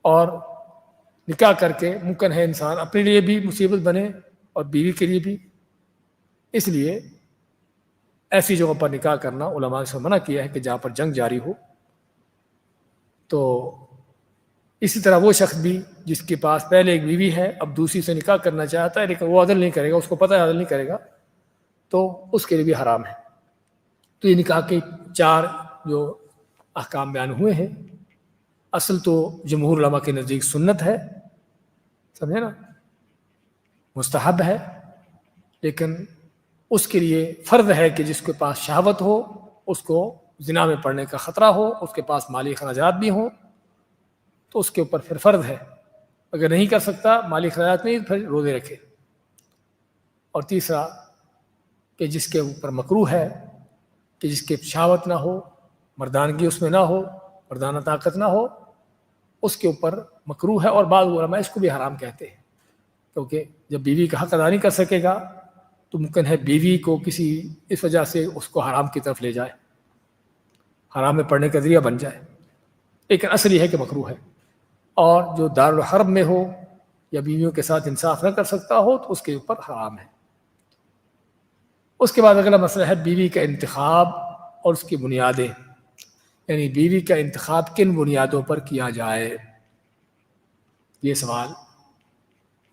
اور نکاح کر کے ممکن ہے انسان اپنے لیے بھی مصیبت بنے اور بیوی کے لیے بھی۔ اس لیے ایسی جگہوں پر نکاح کرنا علماء سے منع کیا ہے کہ جہاں پر جنگ جاری ہو۔ تو اسی طرح وہ شخص بھی جس کے پاس پہلے ایک بیوی ہے، اب دوسری سے نکاح کرنا چاہتا ہے لیکن وہ عدل نہیں کرے گا، اس کو پتہ ہے عدل نہیں کرے گا، تو اس کے لیے بھی حرام ہے۔ تو یہ نکاح کے 4 جو احکام بیان ہوئے ہیں، اصل تو جمہور علماء کے نزدیک سنت ہے، سمجھے نا، مستحب ہے، لیکن اس کے لیے فرض ہے کہ جس کے پاس شہوت ہو، اس کو زنا میں پڑنے کا خطرہ ہو، اس کے پاس مالی اخراجات بھی ہوں، تو اس کے اوپر پھر فرض ہے، اگر نہیں کر سکتا مالی اخراجات نہیں پھر روزے رکھے۔ اور تیسرا کہ جس کے اوپر مکروہ ہے، کہ جس کے شہوت نہ ہو، مردانگی اس میں نہ ہو، مردانہ طاقت نہ ہو، اس کے اوپر مکروہ ہے، اور بعض علماء اس کو بھی حرام کہتے ہیں، کیونکہ جب بیوی کا حق ادا نہیں کر سکے گا تو ممکن ہے بیوی کو کسی اس وجہ سے اس کو حرام کی طرف لے جائے، حرام میں پڑنے کا ذریعہ بن جائے، لیکن اصل یہ ہے کہ مکروہ ہے۔ اور جو دار الحرب میں ہو یا بیویوں کے ساتھ انصاف نہ کر سکتا ہو تو اس کے اوپر حرام ہے۔ اس کے بعد اگلا مسئلہ ہے بیوی کا انتخاب اور اس کی بنیادیں، یعنی بیوی کا انتخاب کن بنیادوں پر کیا جائے، یہ سوال۔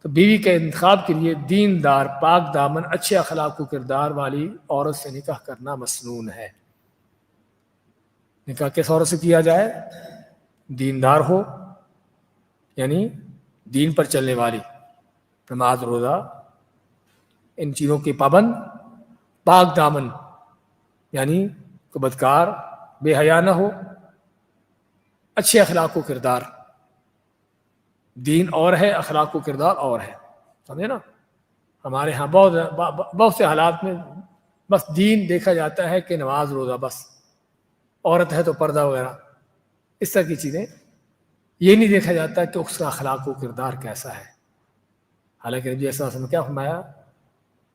تو بیوی کے انتخاب کے لیے دیندار، پاک دامن، اچھے اخلاق و کردار والی عورت سے نکاح کرنا مسنون ہے۔ نکاح کس عورت سے کیا جائے؟ دیندار ہو، یعنی دین پر چلنے والی، نماز روزہ ان چیزوں کی پابند، پاک دامن یعنی کہ بدکار، بے حیا نہ ہو، اچھے اخلاق و کردار، دین اور ہے، اخلاق و کردار اور ہے، سمجھے نا؟ ہمارے ہاں بہت سے حالات میں بس دین دیکھا جاتا ہے کہ نماز روزہ، بس عورت ہے تو پردہ وغیرہ، اس طرح کی چیزیں، یہ نہیں دیکھا جاتا کہ اس کا اخلاق و کردار کیسا ہے۔ حالانکہ نبی صلی اللہ علیہ وسلم کیا فرمایا؟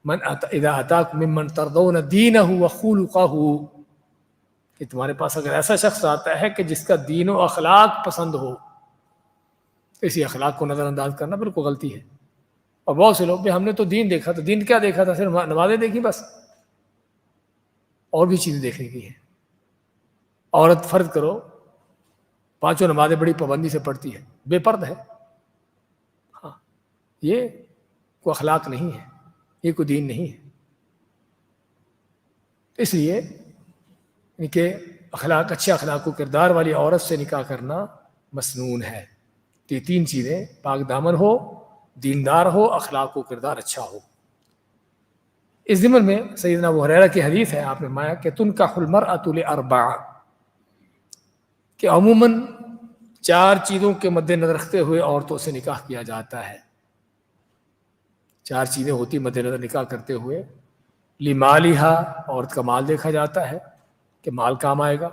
من اذا اتاکم ممن ترضون دینہ وخلقہ، کہ تمہارے پاس اگر ایسا شخص آتا ہے کہ جس کا دین و اخلاق پسند ہو، اسی اخلاق کو نظر انداز کرنا بالکل غلطی ہے۔ اور بہت سے لوگ بھی ہم نے تو دین دیکھا تھا، دین کیا دیکھا تھا؟ صرف نمازیں دیکھی بس، اور بھی چیزیں دیکھنے کی ہیں۔ عورت فرض کرو 5 نمازیں بڑی پابندی سے پڑھتی ہے، بے پرد ہے، ہاں، یہ کوئی اخلاق نہیں ہے، یہ کوئی دین نہیں ہے۔ اس لیے کہ اخلاق، اچھے اخلاق و کردار والی عورت سے نکاح کرنا مسنون ہے۔ تو یہ 3 چیزیں، پاک دامن ہو، دیندار ہو، اخلاق و کردار اچھا ہو۔ اس ضمن میں سیدنا ابو ہریرہ کی حدیث ہے، آپ نے فرمایا کہ تنکح المرأۃ لاربع، کہ عموماً 4 چیزوں کے مد نظر رکھتے ہوئے عورتوں سے نکاح کیا جاتا ہے۔ 4 چیزیں ہوتی مد نظر نکاح کرتے ہوئے، لمالہا، عورت کا مال دیکھا جاتا ہے، کہ مال کام آئے گا،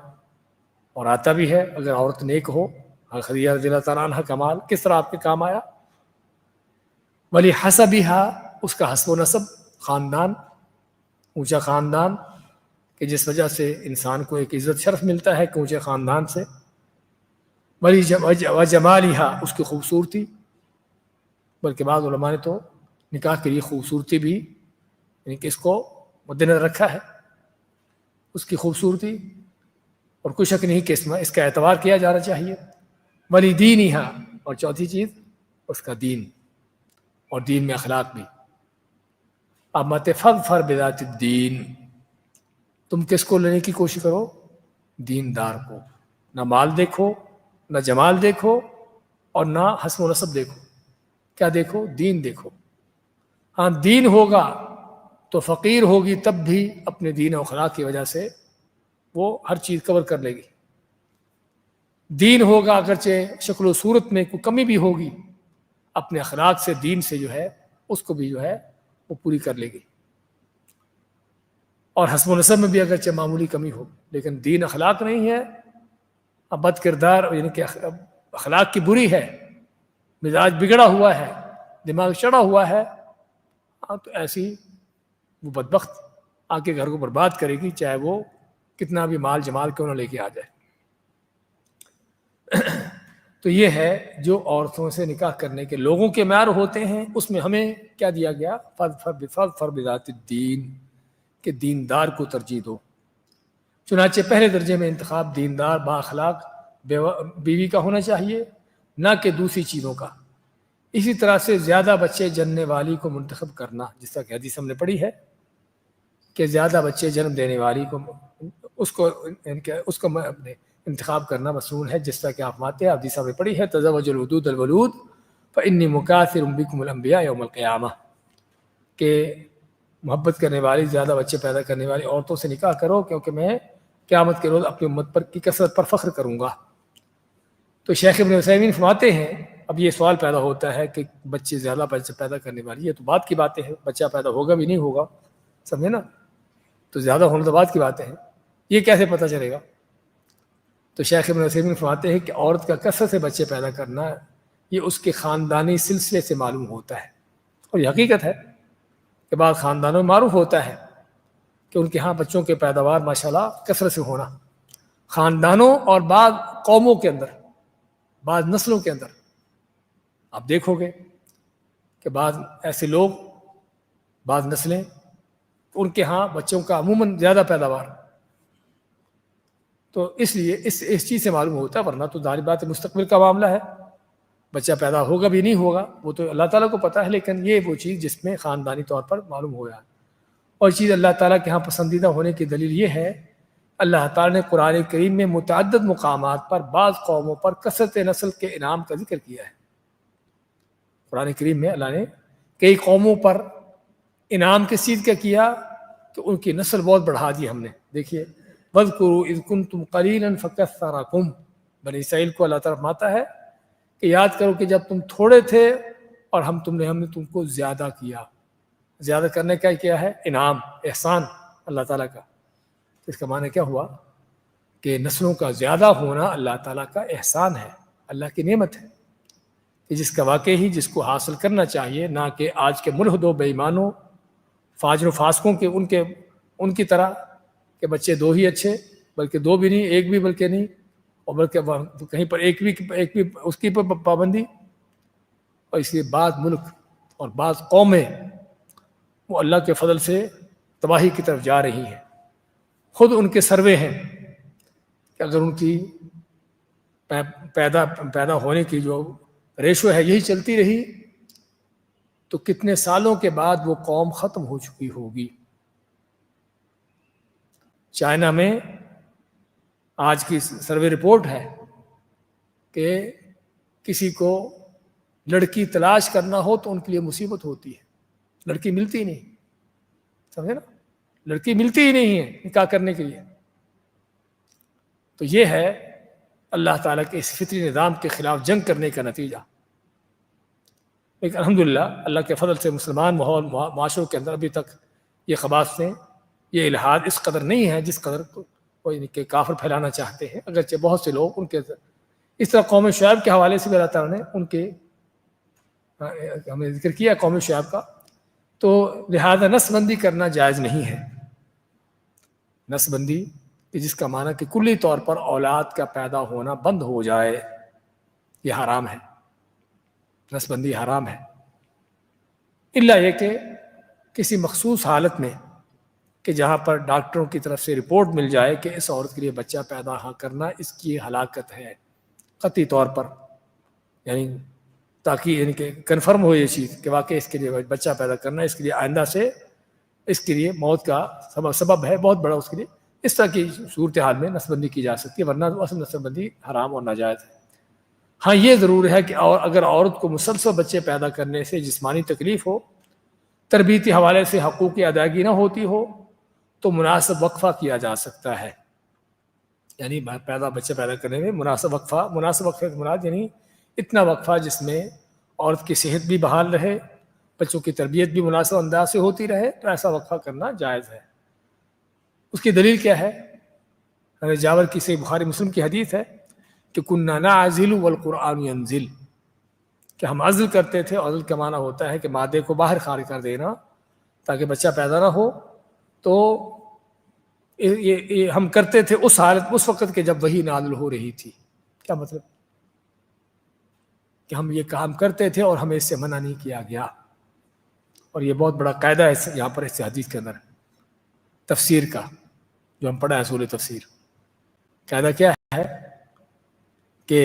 اور آتا بھی ہے اگر عورت نیک ہو۔ خدیجہ رضی اللہ تعالیٰ عنہ کا مال کس طرح آپ کے کام آیا؟ ولی حسبھا، اس کا حسب و نسب، خاندان، اونچا خاندان، کہ جس وجہ سے انسان کو ایک عزت شرف ملتا ہے کہ اونچے خاندان سے۔ ولی وجمالھا، اس کی خوبصورتی، بلکہ بعض علماء نے تو نکاح کے لیے خوبصورتی بھی یعنی کہ اس کو مد نظر رکھا ہے، اس کی خوبصورتی، اور کوئی شک نہیں کہ اس کا اعتبار کیا جانا چاہیے۔ ولی دینھا، اور چوتھی چیز اس کا دین، اور دین میں اخلاق بھی۔ اب مت فظفر بذات الدین، تم کس کو لینے کی کوشش کرو؟ دیندار کو۔ نہ مال دیکھو، نہ جمال دیکھو، اور نہ حسب و نسب دیکھو، کیا دیکھو؟ دین دیکھو۔ ہاں دین ہوگا تو فقیر ہوگی تب بھی اپنے دین و اخلاق کی وجہ سے وہ ہر چیز کور کر لے گی۔ دین ہوگا اگرچہ شکل و صورت میں کوئی کمی بھی ہوگی، اپنے اخلاق سے، دین سے جو ہے اس کو بھی جو ہے وہ پوری کر لے گی۔ اور حسب و نسب میں بھی اگرچہ معمولی کمی ہو، لیکن دین اخلاق نہیں ہے، اب بد کردار یعنی کہ اخلاق کی بری ہے، مزاج بگڑا ہوا ہے، دماغ چڑھا ہوا ہے، تو ایسی وہ بدبخت آ کے گھر کو برباد کرے گی، چاہے وہ کتنا بھی مال جمال کیوں نہ لے کے آ جائے۔ تو یہ ہے جو عورتوں سے نکاح کرنے کے لوگوں کے معیار ہوتے ہیں، اس میں ہمیں کیا دیا گیا؟ فظفر بذات الدین، کہ دیندار کو ترجیح دو۔ چنانچہ پہلے درجے میں انتخاب دیندار با اخلاق بیوی کا ہونا چاہیے، نہ کہ دوسری چیزوں کا۔ اسی طرح سے زیادہ بچے جننے والی کو منتخب کرنا، جس طرح کہ حدیث ہم نے پڑھی ہے کہ زیادہ بچے جنم دینے والی کو اس کو انتخاب کرنا مسنون ہے، جس طرح کہ آپ ماتے ہیں حدیث ہم نے پڑھی ہے تزوج الودود الولود فانی مکاثر بکم الانبیاء یوم القیامہ، کہ محبت کرنے والی، زیادہ بچے پیدا کرنے والی عورتوں سے نکاح کرو، کیونکہ میں قیامت کے روز اپنی امت پر کی کثرت پر فخر کروں گا۔ تو شیخ ابن عثیمین فرماتے ہیں، اب یہ سوال پیدا ہوتا ہے کہ بچے زیادہ بچے پیدا کرنے والی، یہ تو بات کی باتیں ہیں، بچہ پیدا ہوگا بھی نہیں ہوگا، سمجھے نا، تو زیادہ ہونے تو بات کی باتیں ہیں، یہ کیسے پتہ چلے گا؟ تو شیخ ابن عثیمین فرماتے ہیں کہ عورت کا کثرت سے بچے پیدا کرنا یہ اس کے خاندانی سلسلے سے معلوم ہوتا ہے، اور یہ حقیقت ہے کہ بعض خاندانوں میں معروف ہوتا ہے کہ ان کے ہاں بچوں کے پیداوار ماشاءاللہ کثرت سے ہونا، خاندانوں اور بعض قوموں کے اندر، بعض نسلوں کے اندر آپ دیکھو گے کہ بعض ایسے لوگ، بعض نسلیں، ان کے ہاں بچوں کا عموماً زیادہ پیداوار، تو اس لیے اس چیز سے معلوم ہوتا ہے، ورنہ تو ظاہر بات مستقبل کا معاملہ ہے، بچہ پیدا ہوگا بھی نہیں ہوگا وہ تو اللہ تعالیٰ کو پتہ ہے، لیکن یہ وہ چیز جس میں خاندانی طور پر معلوم ہو جائے، اور چیز اللہ تعالیٰ کے ہاں پسندیدہ ہونے کی دلیل یہ ہے، اللہ تعالیٰ نے قرآن کریم میں متعدد مقامات پر بعض قوموں پر کثرت نسل کے انعام کا ذکر کیا ہے۔ قرآن کریم میں اللہ نے کئی قوموں پر انعام کس چیز کا کیا کہ ان کی نسل بہت بڑھا دی ہم نے۔ دیکھیے وَاذْكُرُوا إِذْ كُنْتُمْ قَلِيلًا فَكَثَّرَكُمْ، بنی اسرائیل کو اللہ تعالیٰ فرماتا ہے کہ یاد کرو کہ جب تم تھوڑے تھے اور ہم نے تم کو زیادہ کیا۔ زیادہ کرنے کا کیا ہے؟ انعام، احسان اللہ تعالیٰ کا۔ اس کا معنی کیا ہوا کہ نسلوں کا زیادہ ہونا اللہ تعالیٰ کا احسان ہے، اللہ کی نعمت ہے، کہ جس کا واقعی ہی جس کو حاصل کرنا چاہیے، نہ کہ آج کے ملحدوں، بے ایمانوں، فاجر و فاسقوں کے ان کی طرح کہ بچے دو ہی اچھے، بلکہ دو بھی نہیں، ایک بھی بلکہ نہیں، اور بلکہ کہیں پر ایک بھی اس کی پابندی۔ اور اس لیے بعض ملک اور بعض قومیں وہ اللہ کے فضل سے تباہی کی طرف جا رہی ہیں، خود ان کے سروے ہیں کہ اگر ان کی پیدا ہونے کی جو ریشو ہے یہی چلتی رہی تو کتنے سالوں کے بعد وہ قوم ختم ہو چکی ہوگی۔ چائنا میں آج کی سروے رپورٹ ہے کہ کسی کو لڑکی تلاش کرنا ہو تو ان کے لیے مصیبت ہوتی ہے، لڑکی ملتی ہی نہیں، سمجھے نا، لڑکی ملتی ہی نہیں ہے نکاح کرنے کے لیے۔ تو یہ ہے اللہ تعالیٰ کے اس فطری نظام کے خلاف جنگ کرنے کا نتیجہ۔ لیکن الحمدللہ اللہ کے فضل سے مسلمان معاشروں کے اندر ابھی تک یہ خباثتیں، یہ الحاد اس قدر نہیں ہے جس قدر کوئی کہ کافر پھیلانا چاہتے ہیں، اگرچہ بہت سے لوگ ان کے اس طرح قوم شعیب کے حوالے سے بھی اللہ تعالیٰ نے ان کے ہمیں ذکر کیا قوم شعیب کا، تو لہذا نسل بندی کرنا جائز نہیں ہے۔ نسل بندی کہ جس کا معنی کہ کلی طور پر اولاد کا پیدا ہونا بند ہو جائے، یہ حرام ہے، نسل بندی حرام ہے، الا یہ کہ کسی مخصوص حالت میں کہ جہاں پر ڈاکٹروں کی طرف سے رپورٹ مل جائے کہ اس عورت کے لیے بچہ پیدا کرنا اس کی ہلاکت ہے قطعی طور پر، یعنی تاکہ یعنی کہ کنفرم ہو یہ چیز کہ واقعی اس کے لیے بچہ پیدا کرنا اس کے لیے آئندہ سے اس کے لیے موت کا سبب ہے بہت بڑا، اس کے لیے اس طرح کی صورتحال میں نسل بندی کی جا سکتی ہے، ورنہ اصل نسل بندی حرام اور ناجائز ہے۔ ہاں یہ ضرور ہے کہ اگر عورت کو مسلسل بچے پیدا کرنے سے جسمانی تکلیف ہو، تربیتی حوالے سے حقوق کی ادائیگی نہ ہوتی ہو، تو مناسب وقفہ کیا جا سکتا ہے، یعنی بچے پیدا کرنے میں مناسب وقفے سے مراد یعنی اتنا وقفہ جس میں عورت کی صحت بھی بحال رہے، بچوں کی تربیت بھی مناسب انداز سے ہوتی رہے، تو ایسا وقفہ کرنا جائز ہے۔ اس کی دلیل کیا ہے؟ حضرت جابر کی صحیح بخاری مسلم کی حدیث ہے کہ کننا نعزل والقرآن ینزل، کہ ہم عزل کرتے تھے، عزل کا معنی ہوتا ہے کہ مادے کو باہر خارج کر دینا تاکہ بچہ پیدا نہ ہو، تو یہ ہم کرتے تھے اس حالت اس وقت کے جب وحی نازل ہو رہی تھی۔ کیا مطلب؟ کہ ہم یہ کام کرتے تھے اور ہمیں اس سے منع نہیں کیا گیا، اور یہ بہت بڑا قاعدہ ہے یہاں پر اس حدیث کے اندر تفسیر کا جو ہم پڑھا ہے اصول تفسیر۔ قاعدہ کیا ہے کہ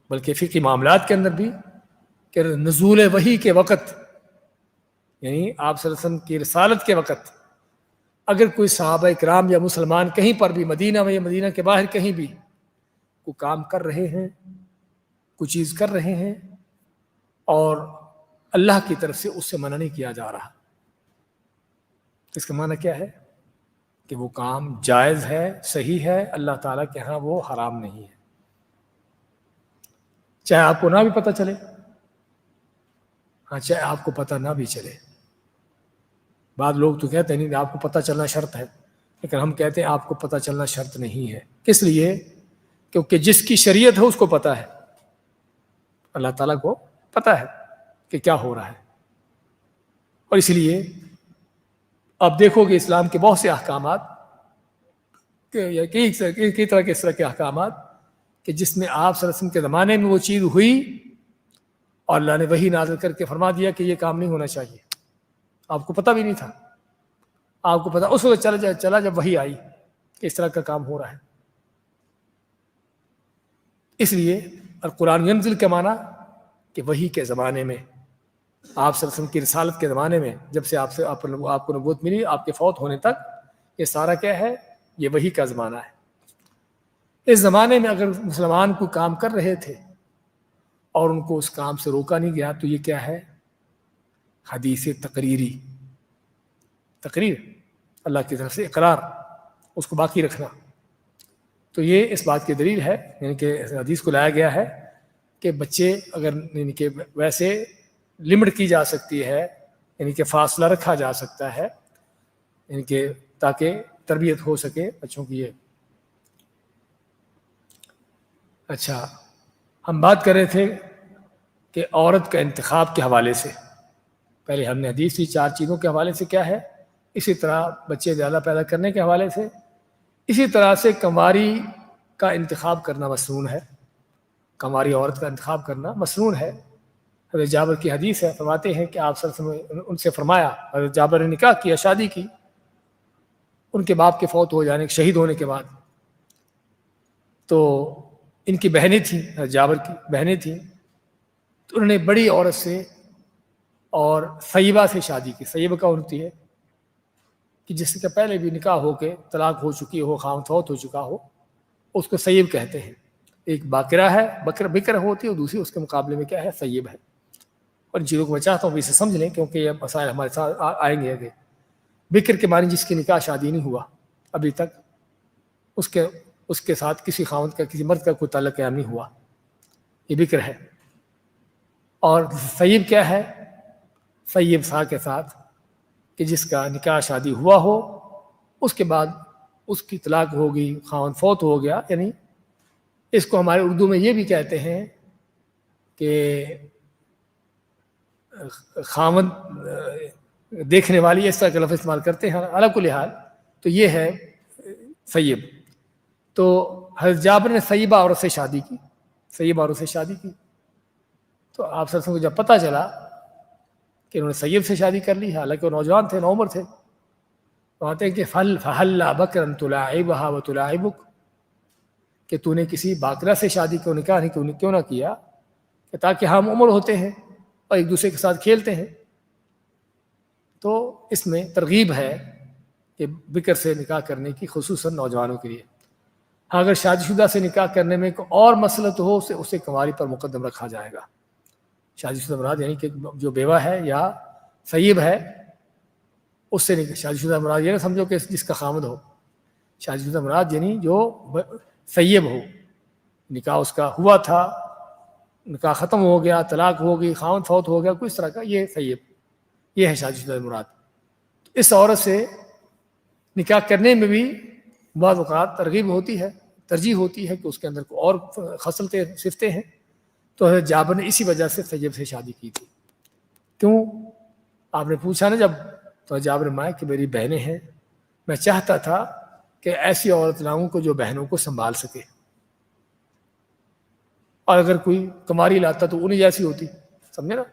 بلکہ فقہی معاملات کے اندر بھی کہ نزول وحی کے وقت، یعنی آپ صلی اللہ علیہ وسلم کی رسالت کے وقت اگر کوئی صحابہ اکرام یا مسلمان کہیں پر بھی مدینہ میں یا مدینہ کے باہر کہیں بھی کوئی کام کر رہے ہیں، کوئی چیز کر رہے ہیں اور اللہ کی طرف سے اس سے منع نہیں کیا جا رہا، اس کا معنی کیا ہے کہ وہ کام جائز ہے، صحیح ہے، اللہ تعالیٰ کے ہاں وہ حرام نہیں ہے، چاہے آپ کو نہ بھی پتہ چلے، ہاں چاہے آپ کو پتہ نہ بھی چلے۔ بعض لوگ تو کہتے ہیں نہیں آپ کو پتہ چلنا شرط ہے، لیکن ہم کہتے ہیں آپ کو پتہ چلنا شرط نہیں ہے۔ کس لیے؟ کیونکہ جس کی شریعت ہے اس کو پتہ ہے، اللہ تعالیٰ کو پتہ ہے کہ کیا ہو رہا ہے، اور اس لیے آپ دیکھو کہ اسلام کے بہت سے احکامات کئی طرح کے اس طرح کے احکامات کہ جس میں آپ صلی اللہ علیہ وسلم کے زمانے میں وہ چیز ہوئی اور اللہ نے وحی نازل کر کے فرما دیا کہ یہ کام نہیں ہونا چاہیے، آپ کو پتہ بھی نہیں تھا، آپ کو پتہ اس وقت چلا جب وحی آئی کہ اس طرح کا کام ہو رہا ہے۔ اس لیے القرآن ینزل کے معنی کہ وحی کے زمانے میں آپ صلی اللہ علیہ وسلم کی رسالت کے زمانے میں جب سے آپ کو نبوت ملی آپ کے فوت ہونے تک یہ سارا کیا ہے؟ یہ وحی کا زمانہ ہے۔ اس زمانے میں اگر مسلمان کوئی کام کر رہے تھے اور ان کو اس کام سے روکا نہیں گیا تو یہ کیا ہے؟ حدیث تقریر اللہ کی طرف سے اقرار، اس کو باقی رکھنا، تو یہ اس بات کی دلیل ہے، یعنی کہ حدیث کو لایا گیا ہے کہ بچے اگر یعنی کہ ویسے لمٹ کی جا سکتی ہے، یعنی کہ فاصلہ رکھا جا سکتا ہے، یعنی کہ تاکہ تربیت ہو سکے بچوں کی۔ اچھا، ہم بات کر رہے تھے کہ عورت کا انتخاب کے حوالے سے، پہلے ہم نے حدیث کی 4 چیزوں کے حوالے سے کیا ہے، اسی طرح بچے زیادہ پیدا کرنے کے حوالے سے، اسی طرح سے کنواری کا انتخاب کرنا مسنون ہے، کنواری عورت کا انتخاب کرنا مسنون ہے۔ حضرت جابر کی حدیث ہے، فرماتے ہیں کہ آپ صلی اللہ علیہ وسلم ان سے فرمایا، حضرت جابر نے نکاح کیا، شادی کی ان کے باپ کے فوت ہو جانے شہید ہونے کے بعد، تو ان کی بہنیں تھیں، حضرت جابر کی بہنیں تھیں، تو انہوں نے بڑی عورت سے اور سیبہ سے شادی کی۔ سیبہ کا ہوتی ہے کہ جس کا پہلے بھی نکاح ہو کے طلاق ہو چکی ہو، خاوند فوت ہو چکا ہو، اس کو سیب کہتے ہیں۔ ایک باقرہ ہے، بکر ہوتی ہے، اور دوسری اس کے مقابلے میں کیا ہے؟ سیب ہے۔ اور ان چیزوں کو میں چاہتا ہوں بھی اسے سمجھ لیں کیونکہ یہ مسائل ہمارے ساتھ آئیں گے آگے۔ بکر کے معنی جس کی نکاح شادی نہیں ہوا ابھی تک، اس کے ساتھ کسی خاوند کا کسی مرد کا کوئی تعلق قائم نہیں ہوا، یہ بکر ہے۔ اور سیب کیا ہے؟ سیب سا کے ساتھ کہ جس کا نکاح شادی ہوا ہو، اس کے بعد اس کی طلاق ہوگی، خاوند فوت ہو گیا، یعنی اس کو ہمارے اردو میں یہ بھی کہتے ہیں کہ خاوند دیکھنے والی، اس طرح کا لفظ استعمال کرتے ہیں علی کل حال. تو یہ ہے سیب. تو حضرت جابر نے سیبہ عورت سے شادی کی، سیبہ عورت سے شادی کی. تو آپ سر کو جب پتہ چلا کہ انہوں نے سیب سے شادی کر لی، حالانکہ وہ نوجوان تھے، نوعمر تھے، تو آتے ہیں کہ فَحَلَّا بَكْرًا تُلَاعِبُهَا وَتُلَاعِبُكَ، کہ تو نے کسی باکرہ سے شادی کو نکاح نہیں کیوں نہ کیا، کہ تاکہ ہم عمر ہوتے ہیں اور ایک دوسرے کے ساتھ کھیلتے ہیں. تو اس میں ترغیب ہے کہ بکر سے نکاح کرنے کی، خصوصاً نوجوانوں کے لیے. ہاں اگر شادی شدہ سے نکاح کرنے میں کوئی اور مسئلہ ہو، اسے کنواری پر مقدم رکھا جائے گا. شادی شدہ مراد یعنی کہ جو بیوہ ہے یا سیب ہے، اس سے نہیں. شادی شدہ مراد یہ نہ سمجھو کہ جس کا خامد ہو. شادی شدہ مراد یعنی جو سیب ہو، نکاح اس کا ہوا تھا، نکاح ختم ہو گیا، طلاق ہو گئی، خامد فوت ہو گیا، کوئی اس طرح کا، یہ سیب، یہ ہے شادی شدہ مراد. اس عورت سے نکاح کرنے میں بھی بعض اوقات ترغیب ہوتی ہے، ترجیح ہوتی ہے کہ اس کے اندر کو اور خصلتیں، صفتیں ہیں. تو حضرت جابر نے اسی وجہ سے سیب سے شادی کی تھی. کیوں؟ آپ نے پوچھا نا جب، تو جابر نے کہ میری بہنیں ہیں، میں چاہتا تھا کہ ایسی عورت لاؤں کو جو بہنوں کو سنبھال سکے، اور اگر کوئی کماری لاتا تو انہیں جیسی ہوتی، سمجھے نا،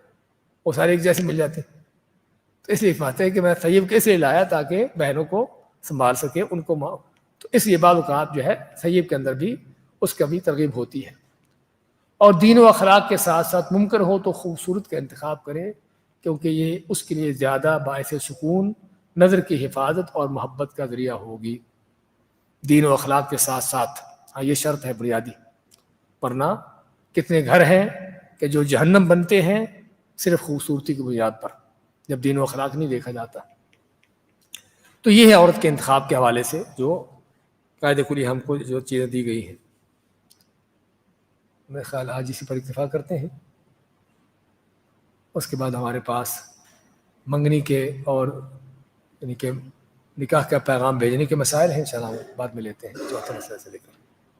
وہ سارے ایک جیسے مل جاتے. تو اس لیے بات ہے کہ میں سیب کے اس لیے لایا تاکہ بہنوں کو سنبھال سکے، ان کو ماں. تو اس لیے بعض اوقات جو ہے سیب کے اندر بھی اس کا بھی ترغیب ہوتی ہے. اور دین و اخلاق کے ساتھ ساتھ ممکن ہو تو خوبصورت کا انتخاب کرے، کیونکہ یہ اس کے لیے زیادہ باعث سکون، نظر کی حفاظت اور محبت کا ذریعہ ہوگی. دین و اخلاق کے ساتھ ساتھ، ہاں یہ شرط ہے بنیادی، ورنہ کتنے گھر ہیں کہ جو جہنم بنتے ہیں صرف خوبصورتی کی بنیاد پر، جب دین و اخلاق نہیں دیکھا جاتا. تو یہ ہے عورت کے انتخاب کے حوالے سے جو قاعدہ کلی ہم کو جو چیزیں دی گئی ہیں. میرے خیال آج اسی پر اکتفا کرتے ہیں. اس کے بعد ہمارے پاس منگنی کے اور یعنی کہ نکاح کا پیغام بھیجنے کے مسائل ہیں، انشاءاللہ بعد میں لیتے ہیں چوتھے مسئلے سے لے کر.